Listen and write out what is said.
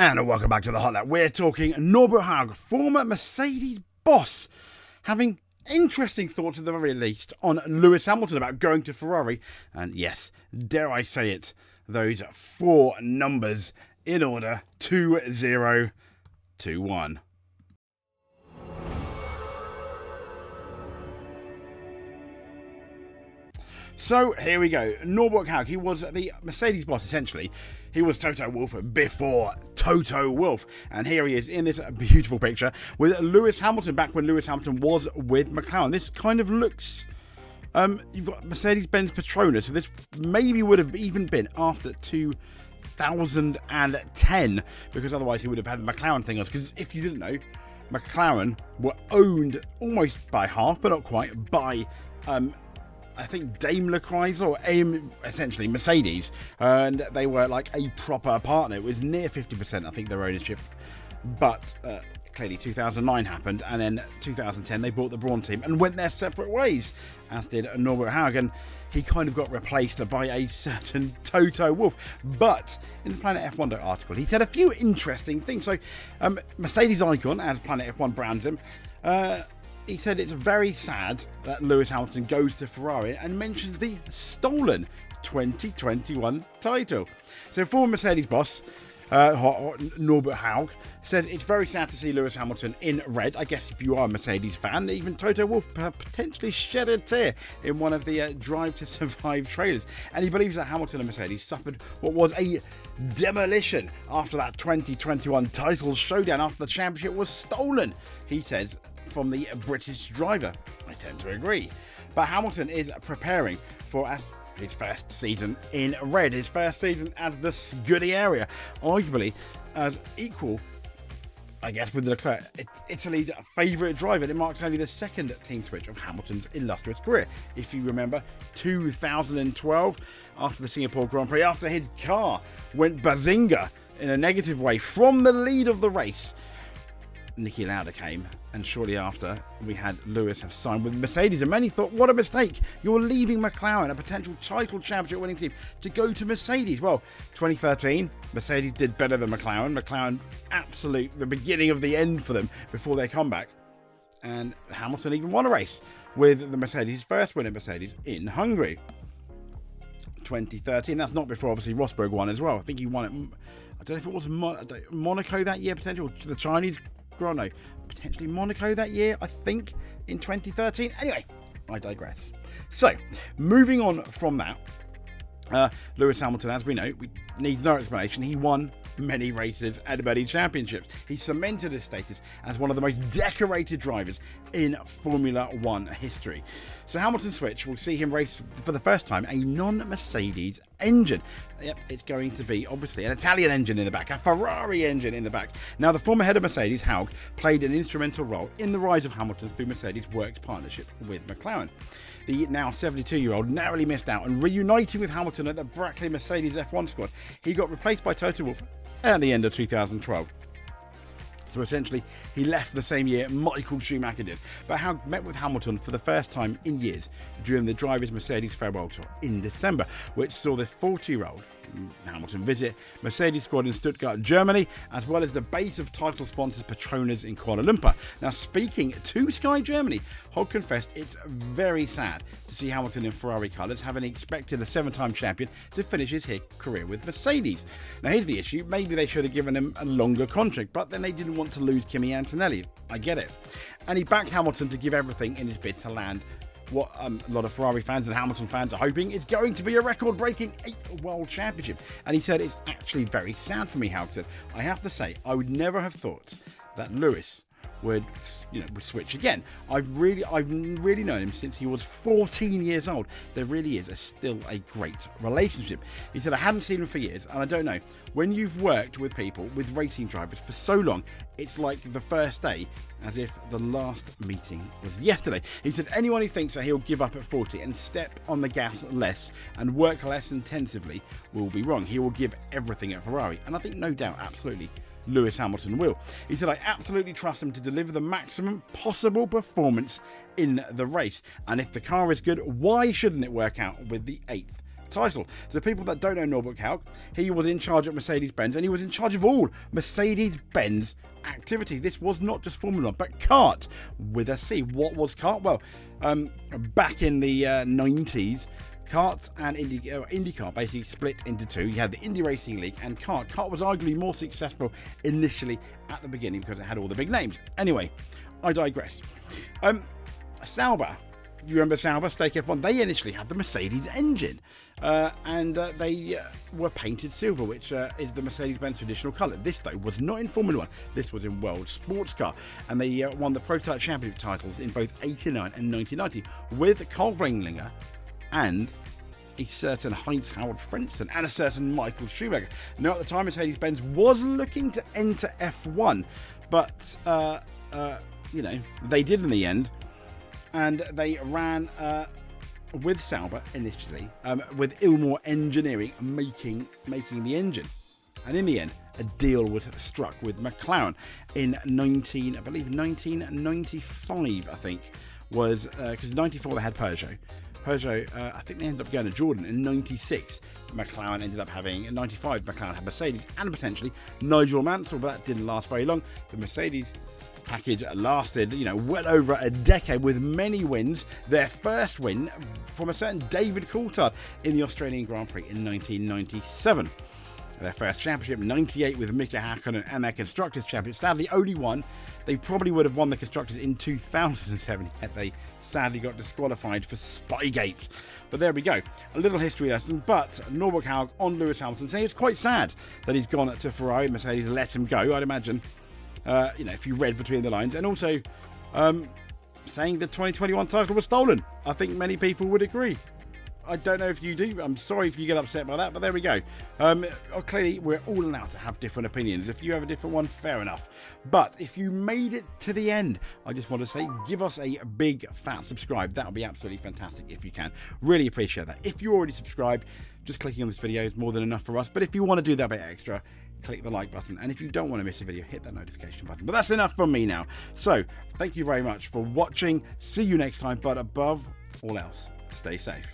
And welcome back to the Hot Lap. We're talking Norbert Haug, former Mercedes boss, having interesting thoughts at the very least on Lewis Hamilton about going to Ferrari. And yes, dare I say it, those four numbers in order: 2021. So here we go. Norbert Haug, he was the Mercedes boss essentially. He was Toto Wolff before Toto Wolff. And here he is in this beautiful picture with Lewis Hamilton back when Lewis Hamilton was with McLaren. This kind of looks... you've got Mercedes-Benz Petronas, so this maybe would have even been after 2010, because otherwise he would have had the McLaren thing on. Because if you didn't know, McLaren were owned almost by half, but not quite, by... I think Daimler Chrysler, or essentially Mercedes, and they were like a proper partner. It was near 50%, I think, their ownership. But clearly 2009 happened, and then 2010 they bought the Brawn team and went their separate ways, as did Norbert Haug, and he kind of got replaced by a certain Toto Wolff. But in the Planet F1 article, he said a few interesting things. So Mercedes icon, as Planet F1 brands him, he said it's very sad that Lewis Hamilton goes to Ferrari and mentions the stolen 2021 title. So former Mercedes boss Norbert Haug says it's very sad to see Lewis Hamilton in red. I guess if you are a Mercedes fan, even Toto Wolff potentially shed a tear in one of the Drive to Survive trailers. And he believes that Hamilton and Mercedes suffered what was a demolition after that 2021 title showdown, after the championship was stolen, he says, from the British driver. I tend to agree. But Hamilton is preparing for his first season in red, his first season as the Scuderia, arguably as equal, I guess, with Leclerc. It's Italy's favourite driver. It marks only the second team switch of Hamilton's illustrious career. If you remember, 2012, after the Singapore Grand Prix, after his car went bazinga in a negative way from the lead of the race, Niki Lauda came, and shortly after we had Lewis have signed with Mercedes, and many thought, what a mistake, you're leaving McLaren, a potential title championship winning team, to go to Mercedes. Well, 2013 Mercedes did better than McLaren, the beginning of the end for them before their comeback, and Hamilton even won a race with the Mercedes, first win at Mercedes in Hungary. 2013, that's not before obviously Rosberg won as well. I think he won it, I don't know if it was Monaco that year, potentially, the Chinese Grand, potentially Monaco that year, I think, in 2013. Anyway, I digress. So, moving on from that, Lewis Hamilton, as we know, needs no explanation. He won many races and many championships. He cemented his status as one of the most decorated drivers in Formula One history. So Hamilton's switch will see him race for the first time a non-Mercedes engine. Yep, it's going to be obviously an Italian engine in the back, a Ferrari engine in the back. Now, the former head of Mercedes, Haug, played an instrumental role in the rise of Hamilton through Mercedes' works partnership with McLaren. The now 72-year-old narrowly missed out on reuniting with Hamilton at the Brackley Mercedes F1 squad. He got replaced by Toto Wolff at the end of 2012. So essentially, he left the same year Michael Schumacher did. But Haug met with Hamilton for the first time in years during the Drivers' Mercedes Farewell Tour in December, which saw the 40-year-old Hamilton visit Mercedes squad in Stuttgart, Germany, as well as the base of title sponsors Petronas in Kuala Lumpur. Now, speaking to Sky Germany, Haug confessed it's very sad to see Hamilton in Ferrari colours, having expected the 7-time champion to finish his career with Mercedes. Now, here's the issue. Maybe they should have given him a longer contract, but then they didn't want to lose Kimi Antonelli. I get it. And he backed Hamilton to give everything in his bid to land what a lot of Ferrari fans and Hamilton fans are hoping is going to be a record-breaking 8th World Championship. And he said, it's actually very sad for me, Haug said. I have to say, I would never have thought that Lewis would switch again. I've really known him since he was 14 years old. There really is still a great relationship. He said, I hadn't seen him for years, and I don't know. When you've worked with people, with racing drivers for so long, it's like the first day, as if the last meeting was yesterday. He said, anyone who thinks that he'll give up at 40 and step on the gas less and work less intensively will be wrong. He will give everything at Ferrari. And I think, no doubt, absolutely, Lewis Hamilton will. He said, I absolutely trust him to deliver the maximum possible performance in the race. And if the car is good, why shouldn't it work out with the 8th title. So people that don't know Norbert Haug, he was in charge of Mercedes-Benz, and he was in charge of all Mercedes-Benz activity. This was not just Formula 1, but kart with a C. What was kart? Well, back in the 90s, karts and IndyCar basically split into two. You had the Indy Racing League and kart. Kart was arguably more successful initially at the beginning because it had all the big names. Anyway, I digress. Sauber, you remember Sauber, Stake F1? They initially had the Mercedes engine, and they were painted silver, which is the Mercedes-Benz traditional colour. This, though, was not in Formula 1. This was in World Sports Car, and they won the Prototype Championship titles in both 89 and 1990 with Karl Wenglinger and a certain Heinz Howard Frentzen and a certain Michael Schumacher. Now, at the time, Mercedes-Benz was looking to enter F1, but, they did in the end, and they ran with Sauber initially, with Ilmor Engineering making the engine. And in the end, a deal was struck with McLaren in 1995, I think, was, because in 94 they had Peugeot, I think they ended up going to Jordan in 96. McLaren ended up having, in 95, McLaren had Mercedes and potentially Nigel Mansell, but that didn't last very long. The Mercedes package lasted, well over a decade with many wins. Their first win from a certain David Coulthard in the Australian Grand Prix in 1997. Their first championship, 98, with Mika Hakkinen, and their Constructors' Championship. Sadly, only one. They probably would have won the Constructors in 2007, yet they sadly got disqualified for Spygate. But there we go. A little history lesson, but Norbert Haug on Lewis Hamilton saying it's quite sad that he's gone to Ferrari. Mercedes let him go, I'd imagine, if you read between the lines. And also saying the 2021 title was stolen. I think many people would agree. I don't know if you do. I'm sorry if you get upset by that, but there we go. Clearly, we're all allowed to have different opinions. If you have a different one, fair enough. But if you made it to the end, I just want to say, give us a big fat subscribe. That would be absolutely fantastic if you can. Really appreciate that. If you already subscribed, just clicking on this video is more than enough for us. But if you want to do that bit extra, click the like button. And if you don't want to miss a video, hit that notification button. But that's enough from me now. So, thank you very much for watching. See you next time. But above all else, stay safe.